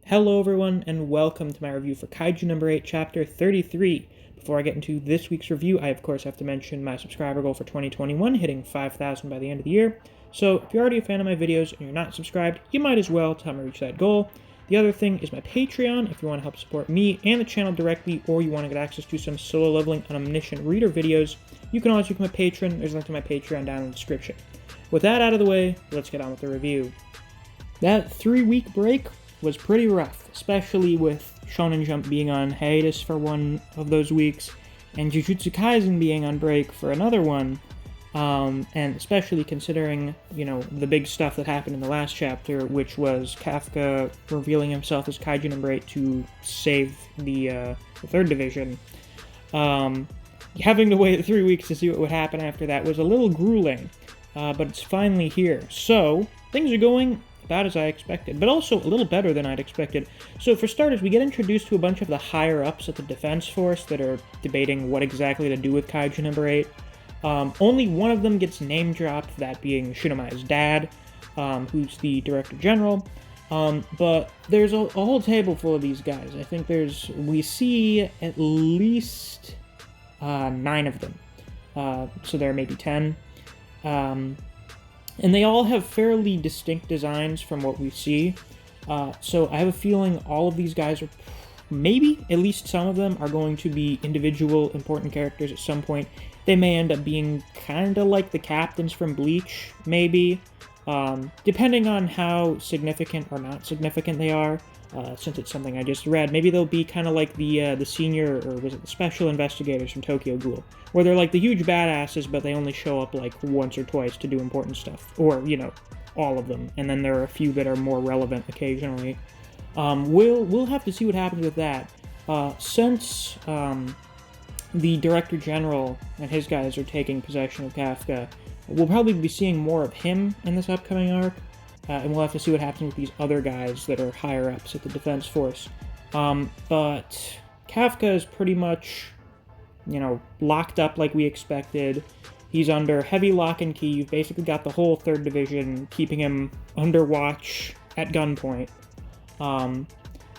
Hello everyone, and welcome to my review for Kaiju number 8, chapter 33. Before I get into this week's review, I of course have to mention my subscriber goal for 2021, hitting 5,000 by the end of the year. So if you're already a fan of my videos and you're not subscribed, you might as well help me reach that goal. The other thing is my Patreon, if you want to help support me and the channel directly, or you want to get access to some solo leveling on Omniscient Reader videos, you can always become a patron. There's a link to my Patreon down in the description. With that out of the way, let's get on with the review. That 3-week break was pretty rough, especially with Shonen Jump being on hiatus for one of those weeks, and Jujutsu Kaisen being on break for another one, and especially considering, the big stuff that happened in the last chapter, which was Kafka revealing himself as Kaiju number 8 to save the third division. Having to wait 3 weeks to see what would happen after that was a little grueling, but it's finally here. So, things are going about as I expected, but also a little better than I'd expected. So for starters, we get introduced to a bunch of the higher-ups at the Defense Force that are debating what exactly to do with Kaiju number 8. Only one of them gets name-dropped, that being Shinomiya's dad, who's the Director General. But there's a whole table full of these guys. I think we see at least 9 of them. So there are maybe 10. And they all have fairly distinct designs from what we see. So I have a feeling all of these guys are, maybe, at least some of them, are going to be individual important characters at some point. They may end up being kind of like the captains from Bleach, maybe. Depending on how significant or not significant they are, since it's something I just read. Maybe they'll be kind of like the senior, or was it the special investigators from Tokyo Ghoul, where they're like the huge badasses, but they only show up like once or twice to do important stuff, or, all of them, and then there are a few that are more relevant occasionally. We'll have to see what happens with that. Since the Director General and his guys are taking possession of Kafka, we'll probably be seeing more of him in this upcoming arc. And we'll have to see what happens with these other guys that are higher-ups at the Defense Force. But Kafka is pretty much, locked up like we expected. He's under heavy lock and key. You've basically got the whole 3rd Division keeping him under watch at gunpoint.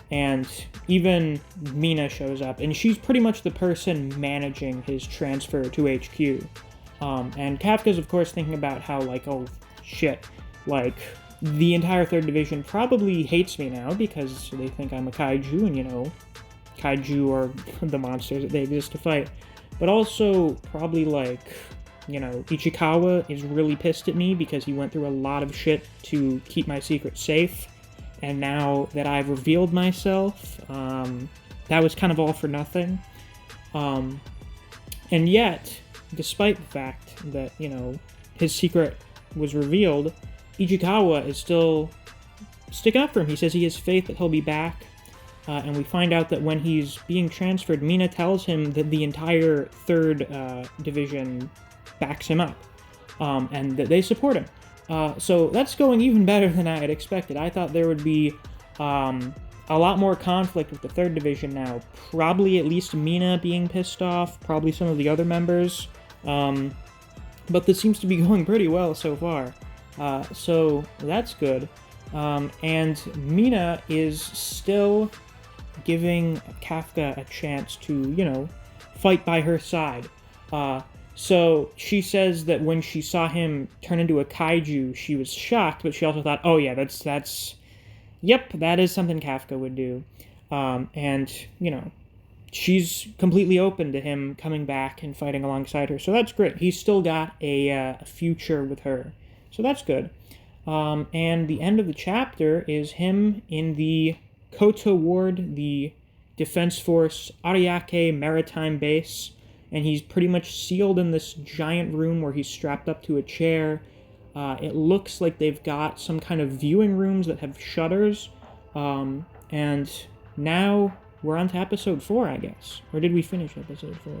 And even Mina shows up, and she's pretty much the person managing his transfer to HQ. And Kafka's, of course, thinking about how, oh, shit, the entire 3rd Division probably hates me now because they think I'm a kaiju, and, kaiju are the monsters that they exist to fight. But also, probably, Ichikawa is really pissed at me because he went through a lot of shit to keep my secret safe. And now that I've revealed myself, that was kind of all for nothing. And yet, despite the fact that, his secret was revealed, Ichikawa is still sticking up for him. He says he has faith that he'll be back, and we find out that when he's being transferred, Mina tells him that the entire 3rd Division backs him up, and that they support him. So that's going even better than I had expected. I thought there would be a lot more conflict with the 3rd Division now. Probably at least Mina being pissed off, probably some of the other members, but this seems to be going pretty well so far. So that's good. And Mina is still giving Kafka a chance to, fight by her side. So she says that when she saw him turn into a kaiju, she was shocked, but she also thought, oh yeah, yep, that is something Kafka would do. And, she's completely open to him coming back and fighting alongside her. So that's great. He's still got a future with her. So that's good. And the end of the chapter is him in the Koto Ward, the Defense Force Ariake Maritime Base, and he's pretty much sealed in this giant room where he's strapped up to a chair. It looks like they've got some kind of viewing rooms that have shutters, and now we're on to episode 4, I guess. Or did we finish episode 4?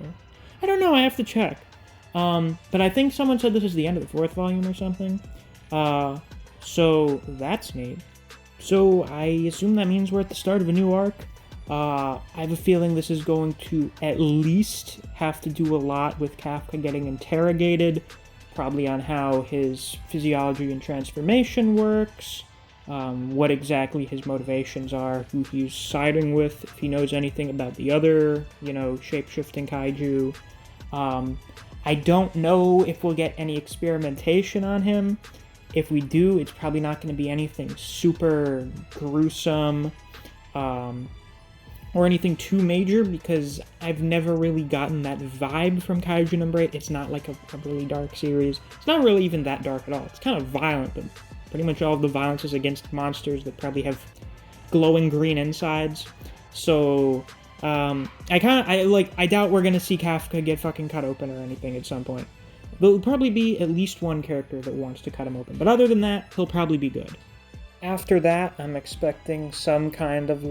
I don't know, I have to check. But I think someone said this is the end of the 4th volume or something. So that's neat. So I assume that means we're at the start of a new arc. I have a feeling this is going to at least have to do a lot with Kafka getting interrogated, probably on how his physiology and transformation works. what exactly his motivations are, who he's siding with, if he knows anything about the other, shape-shifting kaiju. I don't know if we'll get any experimentation on him. If we do, it's probably not going to be anything super gruesome, or anything too major, because I've never really gotten that vibe from Kaiju number 8. It's not like a really dark series. It's not really even that dark at all. It's kind of violent, but pretty much all of the violence is against monsters that probably have glowing green insides. So, I doubt we're gonna see Kafka get fucking cut open or anything at some point. There'll probably be at least one character that wants to cut him open, but other than that, he'll probably be good. After that, I'm expecting some kind of,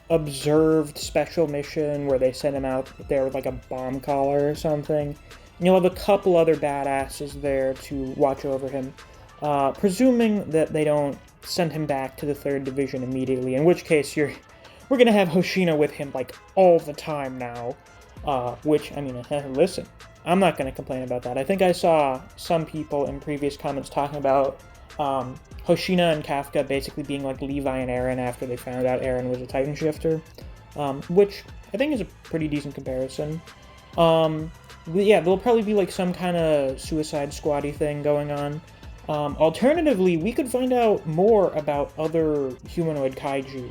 observed special mission where they send him out there with, a bomb collar or something. And you'll have a couple other badasses there to watch over him, presuming that they don't send him back to the 3rd Division immediately, in which case we're gonna have Hoshina with him, all the time now. Which, listen, I'm not gonna complain about that. I think I saw some people in previous comments talking about, Hoshina and Kafka basically being like Levi and Eren after they found out Eren was a Titan Shifter, which I think is a pretty decent comparison. Yeah, there'll probably be some kind of Suicide Squad-y thing going on. Alternatively, we could find out more about other humanoid kaiju,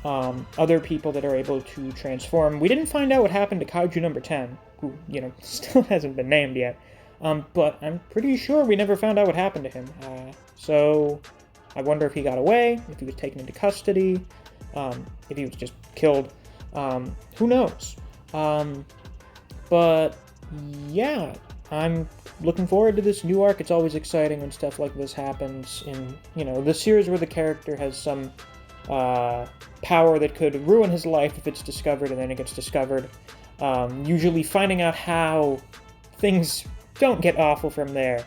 other people that are able to transform. We didn't find out what happened to Kaiju number 10, who, still hasn't been named yet. But I'm pretty sure we never found out what happened to him. So I wonder if he got away, if he was taken into custody, if he was just killed. Who knows? But yeah, I'm looking forward to this new arc. It's always exciting when stuff like this happens in, the series where the character has some power that could ruin his life if it's discovered, and then it gets discovered. Usually finding out how things don't get awful from there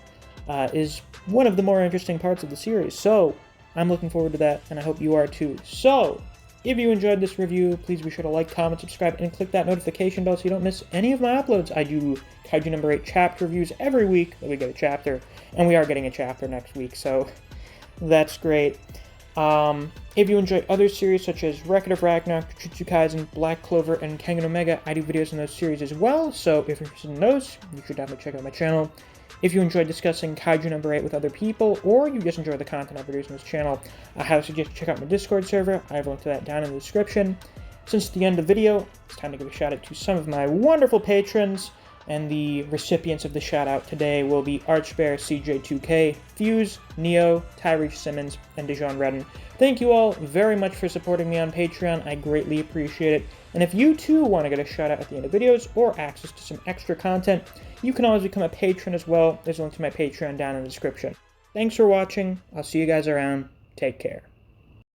is one of the more interesting parts of the series. So I'm looking forward to that, and I hope you are too. So if you enjoyed this review, please be sure to like, comment, subscribe, and click that notification bell so you don't miss any of my uploads. I do Kaiju number 8 chapter reviews every week that we get a chapter, and we are getting a chapter next week, so that's great. If you enjoy other series such as Record of Ragnarok, Jujutsu Kaisen, Black Clover, and Kengan Omega, I do videos in those series as well, so if you're interested in those, you should definitely check out my channel. If you enjoy discussing Kaiju number 8 with other people, or you just enjoy the content I produce on this channel, I highly suggest you check out my Discord server. I have a link to that down in the description. Since the end of the video, it's time to give a shout out to some of my wonderful patrons, and the recipients of the shout out today will be Archbear, CJ2K, Fuse, Neo, Tyrese Simmons, and Dejan Redden. Thank you all very much for supporting me on Patreon. I greatly appreciate it. And if you too want to get a shout out at the end of videos or access to some extra content, you can always become a patron as well. There's a link to my Patreon down in the description. Thanks for watching. I'll see you guys around. Take care.